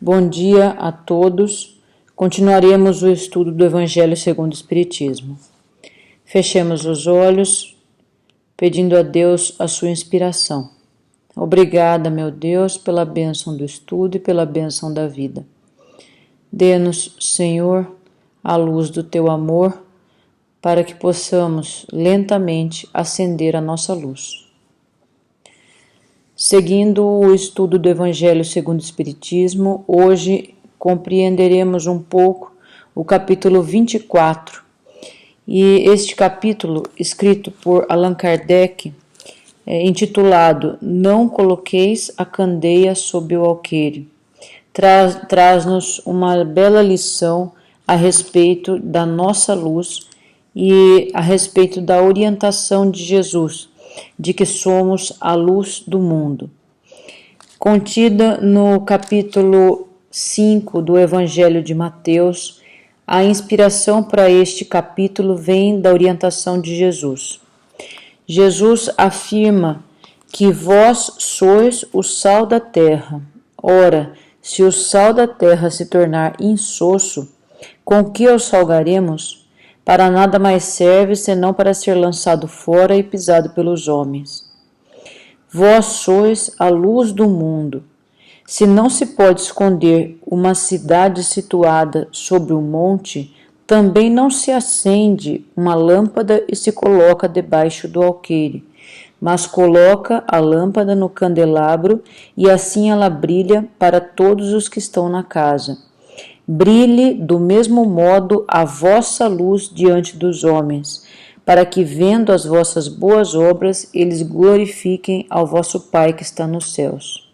Bom dia a todos. Continuaremos o estudo do Evangelho segundo o Espiritismo. Fechemos os olhos, pedindo a Deus a sua inspiração. Obrigada, meu Deus, pela bênção do estudo e pela bênção da vida. Dê-nos, Senhor, a luz do teu amor, para que possamos lentamente acender a nossa luz. Seguindo o estudo do Evangelho segundo o Espiritismo, hoje compreenderemos um pouco o capítulo 24. E este capítulo, escrito por Allan Kardec, intitulado Não coloqueis a candeia sob o alqueire, traz-nos uma bela lição a respeito da nossa luz e a respeito da orientação de Jesus, de que somos a luz do mundo. Contida no capítulo 5 do Evangelho de Mateus, a inspiração para este capítulo vem da orientação de Jesus. Jesus afirma que vós sois o sal da terra. Ora, se o sal da terra se tornar insosso, com que o salgaremos? Para nada mais serve senão para ser lançado fora e pisado pelos homens. Vós sois a luz do mundo. Se não se pode esconder uma cidade situada sobre um monte, também não se acende uma lâmpada e se coloca debaixo do alqueire, mas coloca a lâmpada no candelabro e assim ela brilha para todos os que estão na casa. Brilhe do mesmo modo a vossa luz diante dos homens, para que, vendo as vossas boas obras, eles glorifiquem ao vosso Pai que está nos céus.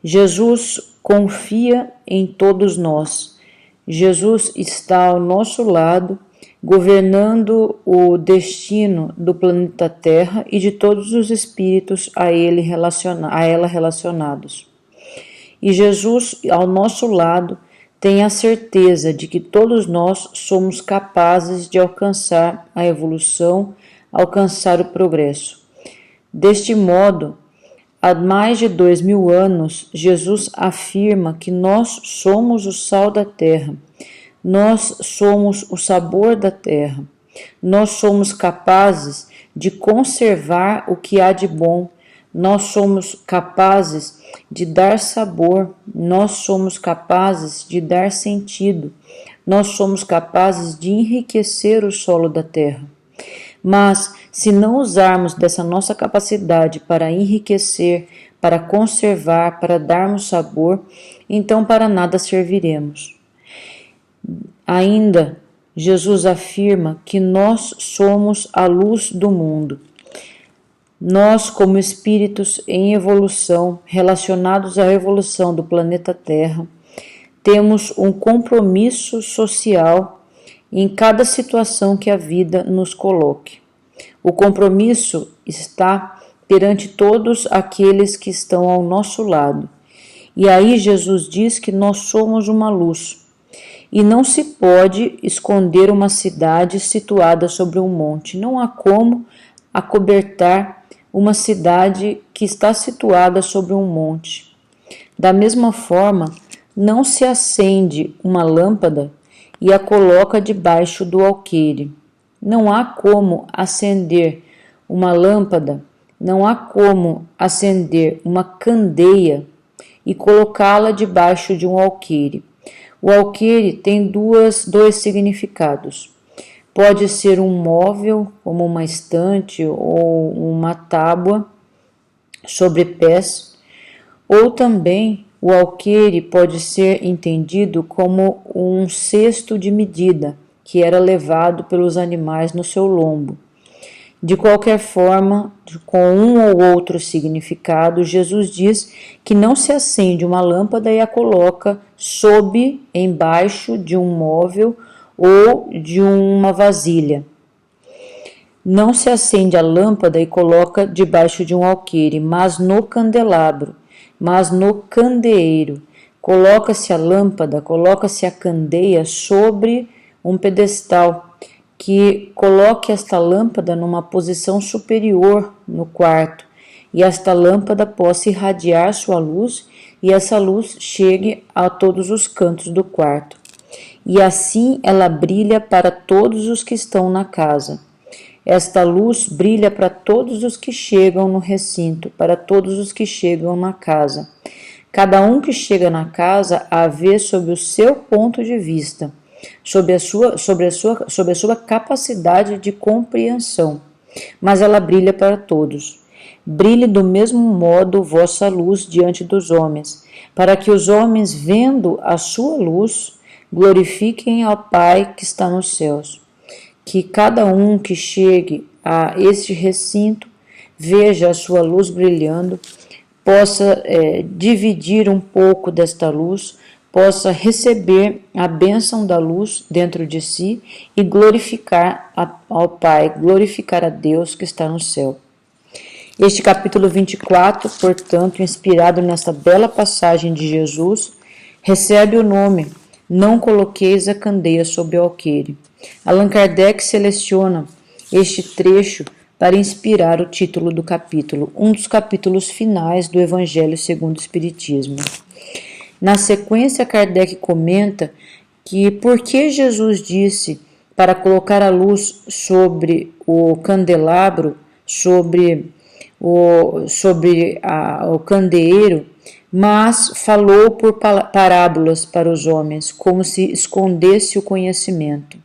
Jesus confia em todos nós. Jesus está ao nosso lado, governando o destino do planeta Terra e de todos os espíritos a ela relacionados. E Jesus, ao nosso lado, tem a certeza de que todos nós somos capazes de alcançar a evolução, alcançar o progresso. Deste modo, há mais de 2000 anos, Jesus afirma que nós somos o sal da terra, nós somos o sabor da terra, nós somos capazes de conservar o que há de bom, nós somos capazes de dar sabor, nós somos capazes de dar sentido, nós somos capazes de enriquecer o solo da terra. Mas, se não usarmos dessa nossa capacidade para enriquecer, para conservar, para darmos sabor, então para nada serviremos. Ainda, Jesus afirma que nós somos a luz do mundo. Nós, como espíritos em evolução, relacionados à evolução do planeta Terra, temos um compromisso social em cada situação que a vida nos coloque. O compromisso está perante todos aqueles que estão ao nosso lado. E aí Jesus diz que nós somos uma luz. E não se pode esconder uma cidade situada sobre um monte. Não há como acobertar uma cidade que está situada sobre um monte. Da mesma forma, não se acende uma lâmpada e a coloca debaixo do alqueire. Não há como acender uma lâmpada, não há como acender uma candeia e colocá-la debaixo de um alqueire. O alqueire tem dois significados. Pode ser um móvel, como uma estante ou uma tábua sobre pés, ou também o alqueire pode ser entendido como um cesto de medida que era levado pelos animais no seu lombo. De qualquer forma, com um ou outro significado, Jesus diz que não se acende uma lâmpada e a coloca embaixo de um móvel ou de uma vasilha. Não se acende a lâmpada e coloca debaixo de um alqueire, mas no candelabro, mas no candeeiro. Coloca-se a lâmpada, coloca-se a candeia sobre um pedestal que coloque esta lâmpada numa posição superior no quarto e esta lâmpada possa irradiar sua luz e essa luz chegue a todos os cantos do quarto. E assim ela brilha para todos os que estão na casa. Esta luz brilha para todos os que chegam no recinto, para todos os que chegam na casa. Cada um que chega na casa a vê sob o seu ponto de vista, sob a sua capacidade de compreensão, mas ela brilha para todos. Brilhe do mesmo modo vossa luz diante dos homens, para que os homens, vendo a sua luz, glorifiquem ao Pai que está nos céus. Que cada um que chegue a este recinto veja a sua luz brilhando, possa dividir um pouco desta luz, possa receber a bênção da luz dentro de si e glorificar ao Pai, glorificar a Deus que está no céu. Este capítulo 24, portanto, inspirado nesta bela passagem de Jesus, recebe o nome Não coloqueis a candeia sob o alqueire. Allan Kardec seleciona este trecho para inspirar o título do capítulo, um dos capítulos finais do Evangelho segundo o Espiritismo. Na sequência, Kardec comenta que porque Jesus disse para colocar a luz sobre o candelabro, sobre o candeeiro, mas falou por parábolas para os homens, como se escondesse o conhecimento.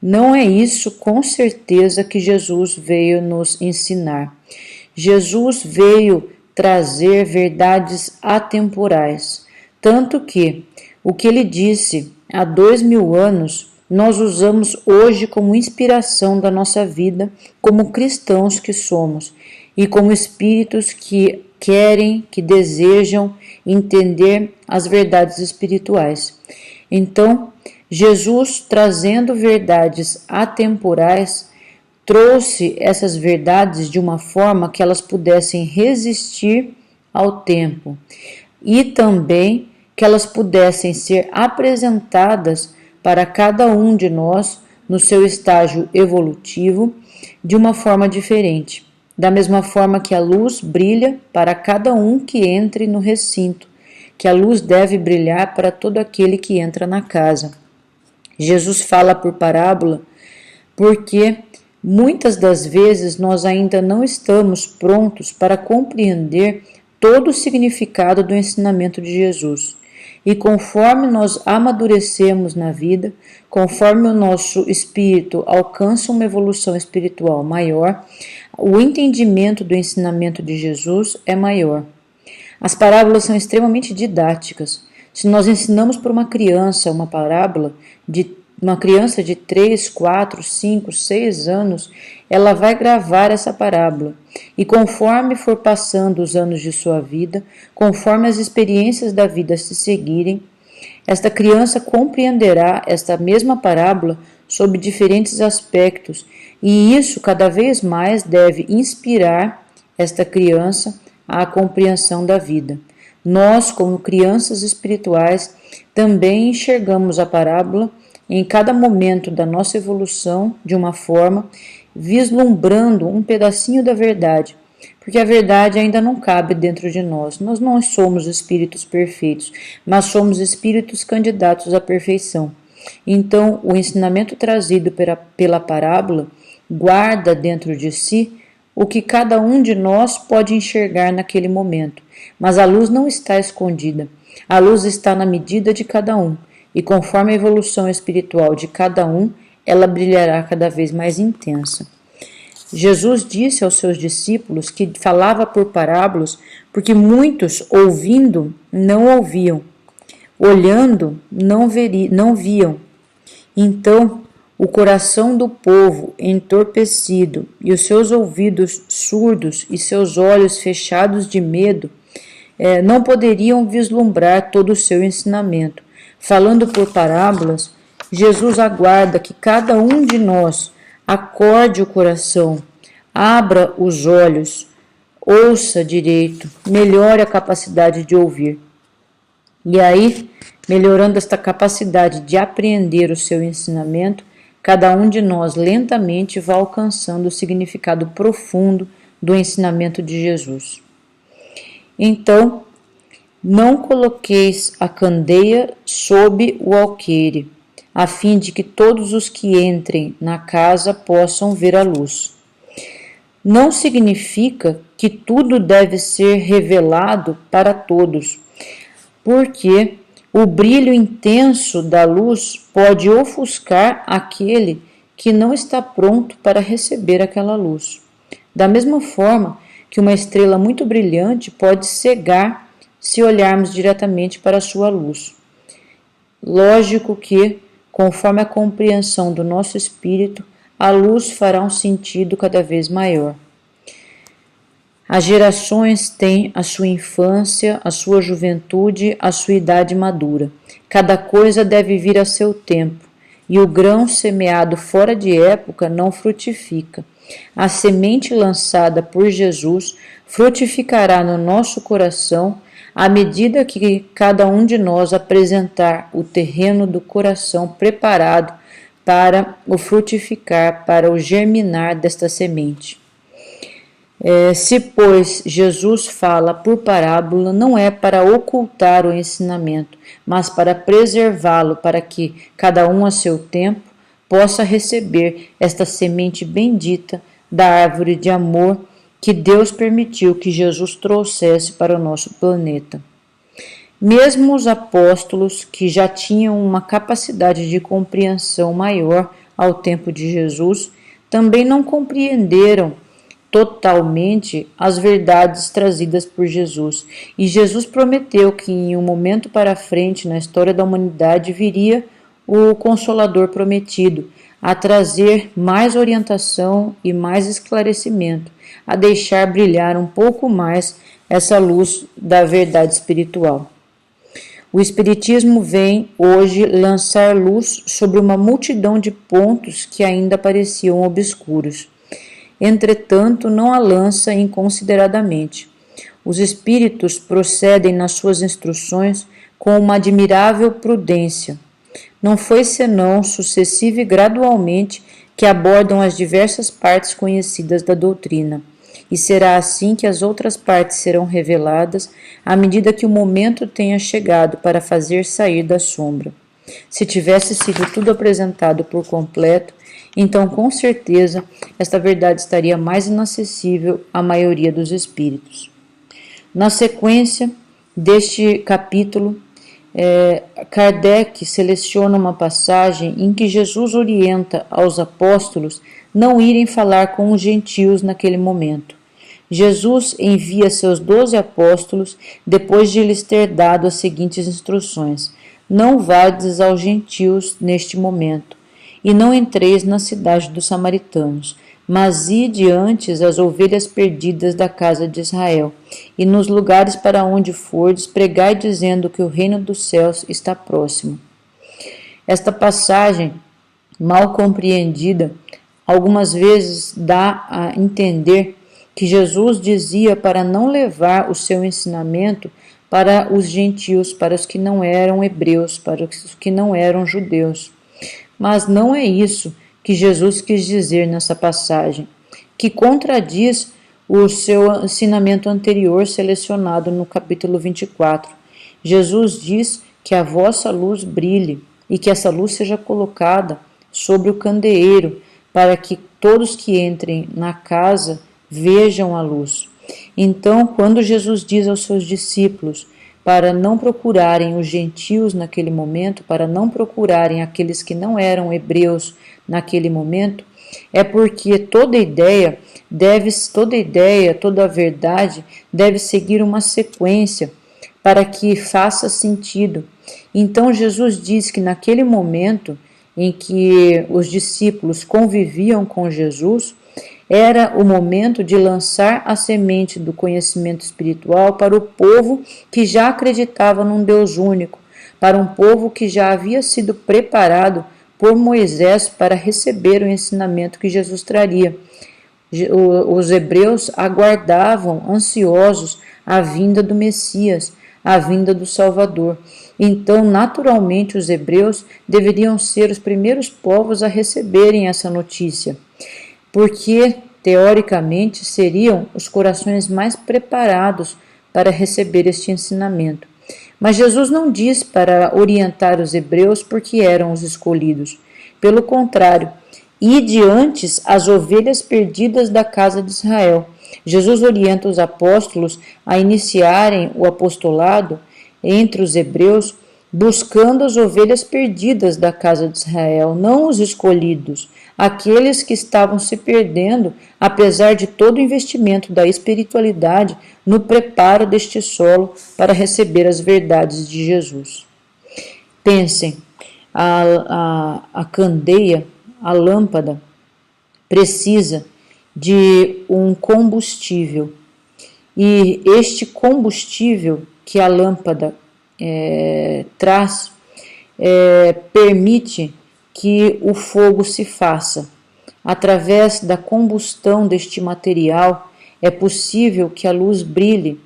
Não é isso, com certeza, que Jesus veio nos ensinar. Jesus veio trazer verdades atemporais, tanto que o que ele disse há 2000 anos, nós usamos hoje como inspiração da nossa vida, como cristãos que somos, e como espíritos que querem, que desejam entender as verdades espirituais. Então, Jesus, trazendo verdades atemporais, trouxe essas verdades de uma forma que elas pudessem resistir ao tempo e também que elas pudessem ser apresentadas para cada um de nós no seu estágio evolutivo de uma forma diferente. Da mesma forma que a luz brilha para cada um que entre no recinto, que a luz deve brilhar para todo aquele que entra na casa. Jesus fala por parábola porque muitas das vezes nós ainda não estamos prontos para compreender todo o significado do ensinamento de Jesus. E conforme nós amadurecemos na vida, conforme o nosso espírito alcança uma evolução espiritual maior, o entendimento do ensinamento de Jesus é maior. As parábolas são extremamente didáticas. Se nós ensinamos para uma criança uma parábola, uma criança de 3, 4, 5, 6 anos, ela vai gravar essa parábola. E conforme for passando os anos de sua vida, conforme as experiências da vida se seguirem, esta criança compreenderá esta mesma parábola sob diferentes aspectos, e isso cada vez mais deve inspirar esta criança à compreensão da vida. Nós, como crianças espirituais, também enxergamos a parábola em cada momento da nossa evolução de uma forma, vislumbrando um pedacinho da verdade, porque a verdade ainda não cabe dentro de nós. Nós não somos espíritos perfeitos, mas somos espíritos candidatos à perfeição. Então, o ensinamento trazido pela parábola guarda dentro de si o que cada um de nós pode enxergar naquele momento, mas a luz não está escondida. A luz está na medida de cada um, e conforme a evolução espiritual de cada um, ela brilhará cada vez mais intensa. Jesus disse aos seus discípulos que falava por parábolas porque muitos, ouvindo, não ouviam, olhando, não viam. Então, o coração do povo entorpecido e os seus ouvidos surdos e seus olhos fechados de medo não poderiam vislumbrar todo o seu ensinamento. Falando por parábolas, Jesus aguarda que cada um de nós acorde o coração, abra os olhos, ouça direito, melhore a capacidade de ouvir. E aí, melhorando esta capacidade de apreender o seu ensinamento, cada um de nós lentamente vai alcançando o significado profundo do ensinamento de Jesus. Então, Não coloqueis a candeia sob o alqueire, a fim de que todos os que entrem na casa possam ver a luz. Não significa que tudo deve ser revelado para todos, porque o brilho intenso da luz pode ofuscar aquele que não está pronto para receber aquela luz. Da mesma forma que uma estrela muito brilhante pode cegar se olharmos diretamente para a sua luz. Lógico que, conforme a compreensão do nosso espírito, a luz fará um sentido cada vez maior. As gerações têm a sua infância, a sua juventude, a sua idade madura. Cada coisa deve vir a seu tempo, e o grão semeado fora de época não frutifica. A semente lançada por Jesus frutificará no nosso coração à medida que cada um de nós apresentar o terreno do coração preparado para o frutificar, para o germinar desta semente. Se, pois, Jesus fala por parábola, não é para ocultar o ensinamento, mas para preservá-lo, para que cada um a seu tempo possa receber esta semente bendita da árvore de amor que Deus permitiu que Jesus trouxesse para o nosso planeta. Mesmo os apóstolos, que já tinham uma capacidade de compreensão maior ao tempo de Jesus, também não compreenderam totalmente as verdades trazidas por Jesus. E Jesus prometeu que em um momento para frente na história da humanidade viria o Consolador prometido, a trazer mais orientação e mais esclarecimento, a deixar brilhar um pouco mais essa luz da verdade espiritual. O Espiritismo vem hoje lançar luz sobre uma multidão de pontos que ainda pareciam obscuros. Entretanto, não a lança inconsideradamente. Os espíritos procedem nas suas instruções com uma admirável prudência. Não foi senão sucessiva e gradualmente que abordam as diversas partes conhecidas da doutrina, e será assim que as outras partes serão reveladas à medida que o momento tenha chegado para fazer sair da sombra. Se tivesse sido tudo apresentado por completo, então com certeza esta verdade estaria mais inacessível à maioria dos espíritos. Na sequência deste capítulo, Kardec seleciona uma passagem em que Jesus orienta aos apóstolos não irem falar com os gentios naquele momento. Jesus envia seus 12 apóstolos depois de lhes ter dado as seguintes instruções: não vades aos gentios neste momento, e não entreis na cidade dos samaritanos, mas ide antes as ovelhas perdidas da casa de Israel, e nos lugares para onde fordes, pregai dizendo que o reino dos céus está próximo. Esta passagem, mal compreendida, algumas vezes dá a entender que Jesus dizia para não levar o seu ensinamento para os gentios, para os que não eram hebreus, para os que não eram judeus. Mas não é isso que Jesus quis dizer nessa passagem, que contradiz o seu ensinamento anterior selecionado no capítulo 24. Jesus diz que a vossa luz brilhe e que essa luz seja colocada sobre o candeeiro, para que todos que entrem na casa vejam a luz. Então, quando Jesus diz aos seus discípulos para não procurarem os gentios naquele momento, para não procurarem aqueles que não eram hebreus naquele momento, é porque toda a verdade deve seguir uma sequência para que faça sentido. Então Jesus diz que naquele momento em que os discípulos conviviam com Jesus, era o momento de lançar a semente do conhecimento espiritual para o povo que já acreditava num Deus único, para um povo que já havia sido preparado por Moisés para receber o ensinamento que Jesus traria. Os hebreus aguardavam ansiosos a vinda do Messias, a vinda do Salvador. Então, naturalmente, os hebreus deveriam ser os primeiros povos a receberem essa notícia, porque, teoricamente, seriam os corações mais preparados para receber este ensinamento. Mas Jesus não diz para orientar os hebreus porque eram os escolhidos. Pelo contrário, ide antes as ovelhas perdidas da casa de Israel. Jesus orienta os apóstolos a iniciarem o apostolado entre os hebreus, buscando as ovelhas perdidas da casa de Israel, não os escolhidos, aqueles que estavam se perdendo, apesar de todo o investimento da espiritualidade no preparo deste solo para receber as verdades de Jesus. Pensem, a candeia, a lâmpada, precisa de um combustível, e este combustível que a lâmpada traz permite que o fogo se faça. Através da combustão deste material é possível que a luz brilhe,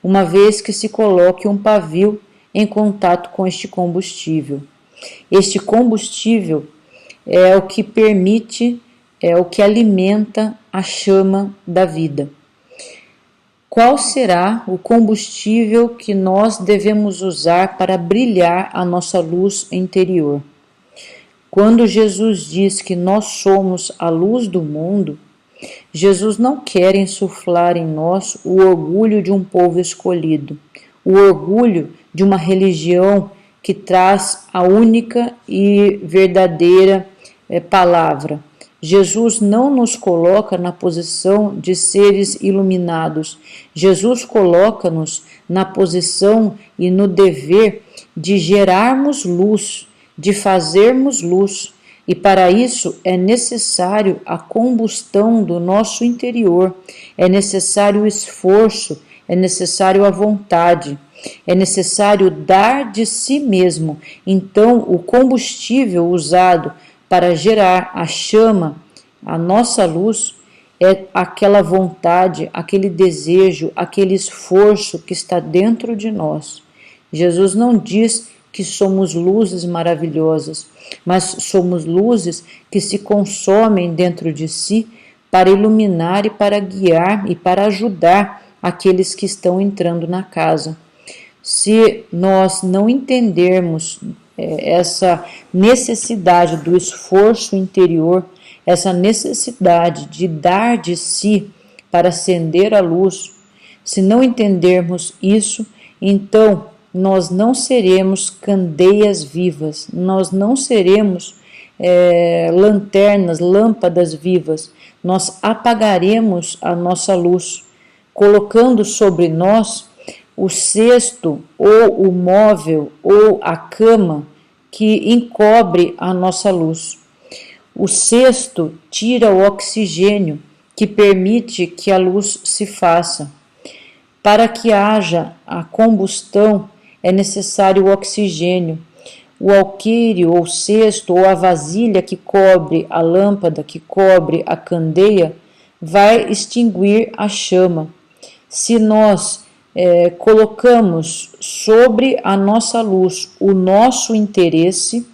uma vez que se coloque um pavio em contato com este combustível. Este combustível é o que permite, é o que alimenta a chama da vida. Qual será o combustível que nós devemos usar para brilhar a nossa luz interior? Quando Jesus diz que nós somos a luz do mundo, Jesus não quer insuflar em nós o orgulho de um povo escolhido, o orgulho de uma religião que traz a única e verdadeira palavra. Jesus não nos coloca na posição de seres iluminados. Jesus coloca-nos na posição e no dever de gerarmos luz, de fazermos luz. E para isso é necessário a combustão do nosso interior, é necessário o esforço, é necessário a vontade, é necessário dar de si mesmo. Então, o combustível usado para gerar a chama, a nossa luz, é aquela vontade, aquele desejo, aquele esforço que está dentro de nós. Jesus não diz que somos luzes maravilhosas, mas somos luzes que se consomem dentro de si para iluminar e para guiar e para ajudar aqueles que estão entrando na casa. Se nós não entendermos essa necessidade do esforço interior, essa necessidade de dar de si para acender a luz, se não entendermos isso, então nós não seremos candeias vivas, nós não seremos lanternas, lâmpadas vivas, nós apagaremos a nossa luz, colocando sobre nós o cesto ou o móvel ou a cama que encobre a nossa luz. O cesto tira o oxigênio que permite que a luz se faça. Para que haja a combustão é necessário o oxigênio. O alqueire ou cesto ou a vasilha que cobre a lâmpada, que cobre a candeia, vai extinguir a chama. Se nós colocamos sobre a nossa luz o nosso interesse,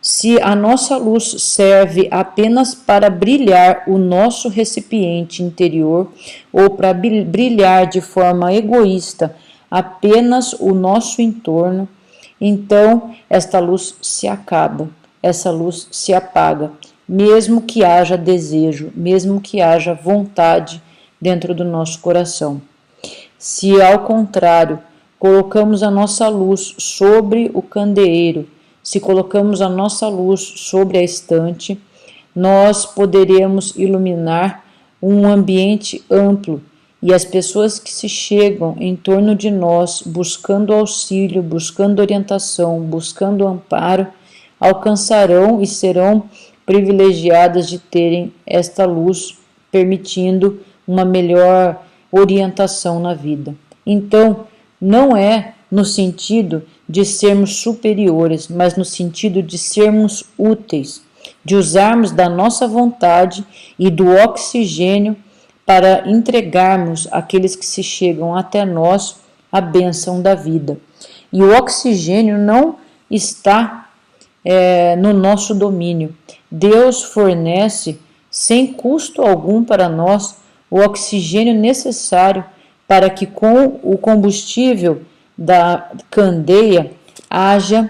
se a nossa luz serve apenas para brilhar o nosso recipiente interior ou para brilhar de forma egoísta apenas o nosso entorno, então esta luz se acaba, essa luz se apaga, mesmo que haja desejo, mesmo que haja vontade dentro do nosso coração. Se, ao contrário, colocamos a nossa luz sobre o candeeiro, se colocamos a nossa luz sobre a estante, nós poderemos iluminar um ambiente amplo e as pessoas que se chegam em torno de nós buscando auxílio, buscando orientação, buscando amparo, alcançarão e serão privilegiadas de terem esta luz, permitindo uma melhor orientação na vida. Então, não é no sentido de sermos superiores, mas no sentido de sermos úteis, de usarmos da nossa vontade e do oxigênio para entregarmos àqueles que se chegam até nós a bênção da vida. E o oxigênio não está no nosso domínio. Deus fornece sem custo algum para nós o oxigênio necessário para que com o combustível da candeia haja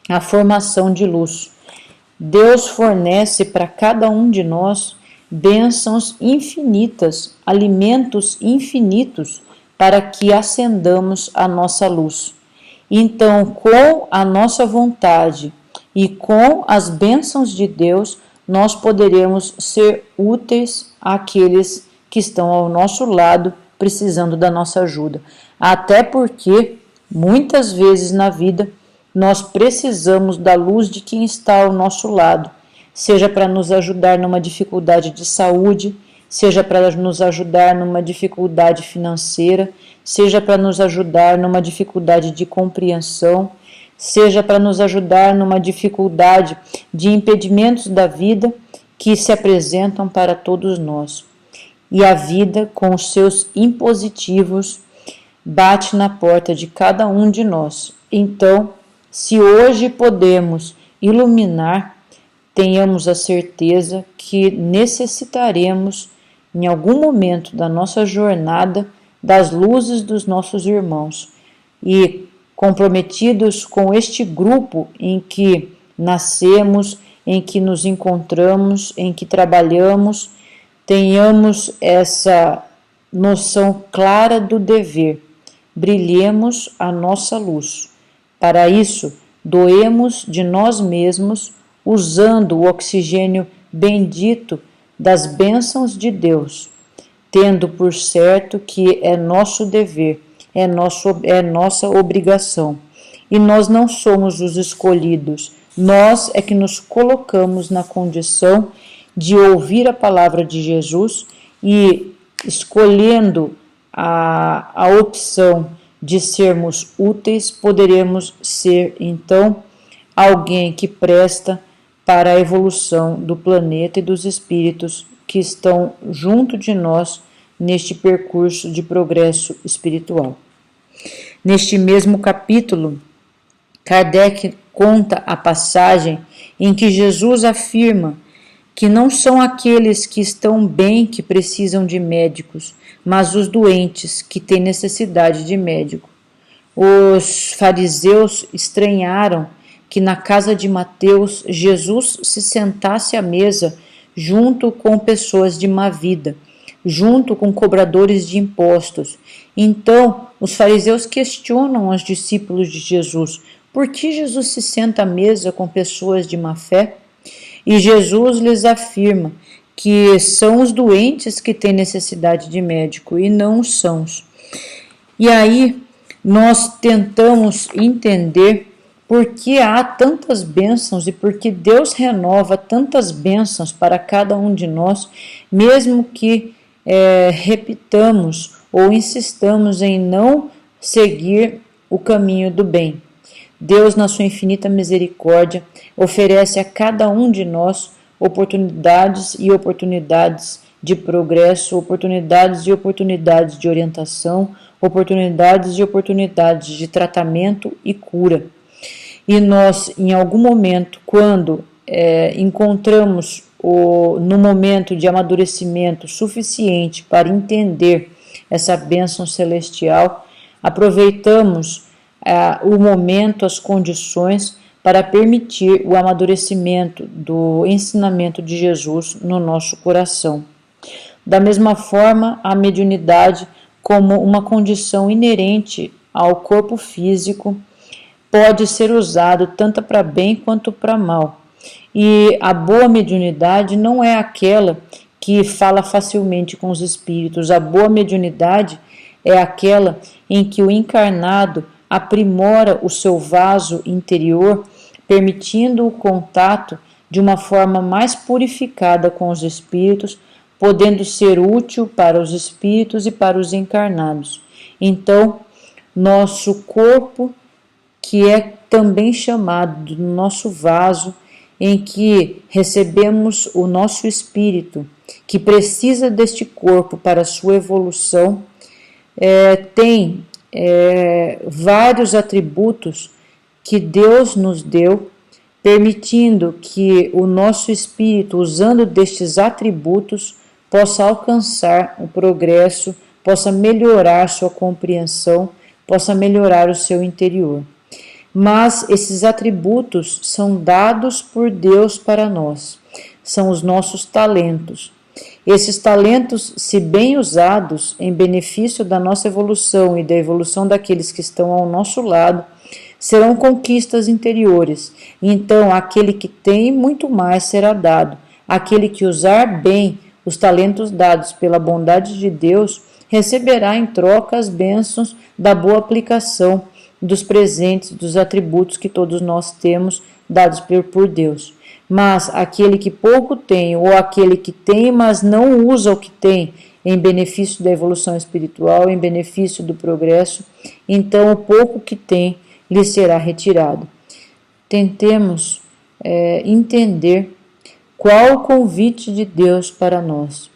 a formação de luz. Deus fornece para cada um de nós bênçãos infinitas, alimentos infinitos, para que acendamos a nossa luz. Então, com a nossa vontade e com as bênçãos de Deus, nós poderemos ser úteis àqueles que estão ao nosso lado, precisando da nossa ajuda. Até porque, muitas vezes na vida, nós precisamos da luz de quem está ao nosso lado, seja para nos ajudar numa dificuldade de saúde, seja para nos ajudar numa dificuldade financeira, seja para nos ajudar numa dificuldade de compreensão, seja para nos ajudar numa dificuldade de impedimentos da vida que se apresentam para todos nós. E a vida, com os seus impositivos, bate na porta de cada um de nós. Então, se hoje podemos iluminar, tenhamos a certeza que necessitaremos, em algum momento da nossa jornada, das luzes dos nossos irmãos. E, comprometidos com este grupo em que nascemos, em que nos encontramos, em que trabalhamos, tenhamos essa noção clara do dever. Brilhemos a nossa luz. Para isso, doemos de nós mesmos, usando o oxigênio bendito das bênçãos de Deus, tendo por certo que é nosso dever, é nossa obrigação. E nós não somos os escolhidos, nós é que nos colocamos na condição de ouvir a palavra de Jesus e, escolhendo a opção de sermos úteis, poderemos ser, então, alguém que presta para a evolução do planeta e dos espíritos que estão junto de nós neste percurso de progresso espiritual. Neste mesmo capítulo, Kardec conta a passagem em que Jesus afirma que não são aqueles que estão bem que precisam de médicos, mas os doentes que têm necessidade de médico. Os fariseus estranharam que na casa de Mateus Jesus se sentasse à mesa junto com pessoas de má vida, junto com cobradores de impostos. Então, os fariseus questionam os discípulos de Jesus: por que Jesus se senta à mesa com pessoas de má fé? E Jesus lhes afirma que são os doentes que têm necessidade de médico e não os sãos. E aí nós tentamos entender por que há tantas bênçãos e por que Deus renova tantas bênçãos para cada um de nós, mesmo que repitamos ou insistamos em não seguir o caminho do bem. Deus, na sua infinita misericórdia, oferece a cada um de nós oportunidades e oportunidades de progresso, oportunidades e oportunidades de orientação, oportunidades e oportunidades de tratamento e cura. E nós, em algum momento, quando encontramos no momento de amadurecimento suficiente para entender essa bênção celestial, aproveitamos o momento, as condições para permitir o amadurecimento do ensinamento de Jesus no nosso coração. Da mesma forma, a mediunidade, como uma condição inerente ao corpo físico, pode ser usado tanto para bem quanto para mal. E a boa mediunidade não é aquela que fala facilmente com os espíritos. A boa mediunidade é aquela em que o encarnado aprimora o seu vaso interior, permitindo o contato de uma forma mais purificada com os espíritos, podendo ser útil para os espíritos e para os encarnados. Então, nosso corpo, que é também chamado do nosso vaso, em que recebemos o nosso espírito, que precisa deste corpo para a sua evolução, tem vários atributos que Deus nos deu, permitindo que o nosso espírito, usando destes atributos, possa alcançar o progresso, possa melhorar sua compreensão, possa melhorar o seu interior. Mas esses atributos são dados por Deus para nós, são os nossos talentos. Esses talentos, se bem usados em benefício da nossa evolução e da evolução daqueles que estão ao nosso lado, serão conquistas interiores. Então, aquele que tem, muito mais será dado. Aquele que usar bem os talentos dados pela bondade de Deus, receberá em troca as bênçãos da boa aplicação dos presentes, dos atributos que todos nós temos dados por Deus. Mas aquele que pouco tem, ou aquele que tem, mas não usa o que tem em benefício da evolução espiritual, em benefício do progresso, então o pouco que tem lhe será retirado. Tentemos entender qual o convite de Deus para nós.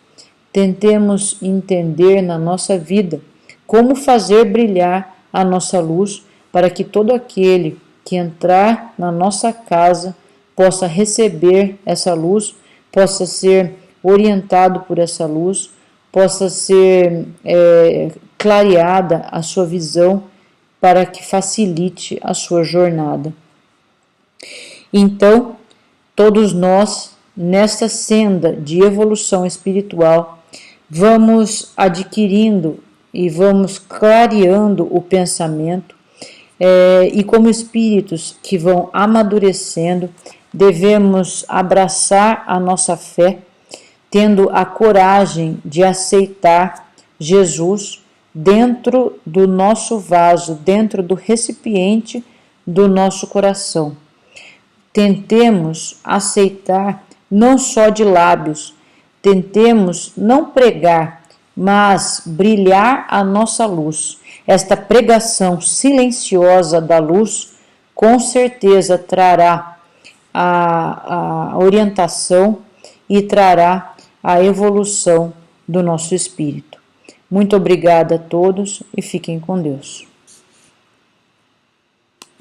Tentemos entender na nossa vida como fazer brilhar a nossa luz para que todo aquele que entrar na nossa casa possa receber essa luz, possa ser orientado por essa luz, possa ser clareada a sua visão para que facilite a sua jornada. Então, todos nós, nesta senda de evolução espiritual, vamos adquirindo e vamos clareando o pensamento, e como espíritos que vão amadurecendo, devemos abraçar a nossa fé, tendo a coragem de aceitar Jesus dentro do nosso vaso, dentro do recipiente do nosso coração. Tentemos aceitar não só de lábios, tentemos não pregar, mas brilhar a nossa luz. Esta pregação silenciosa da luz com certeza trará a orientação e trará a evolução do nosso espírito. Muito obrigada a todos e fiquem com Deus.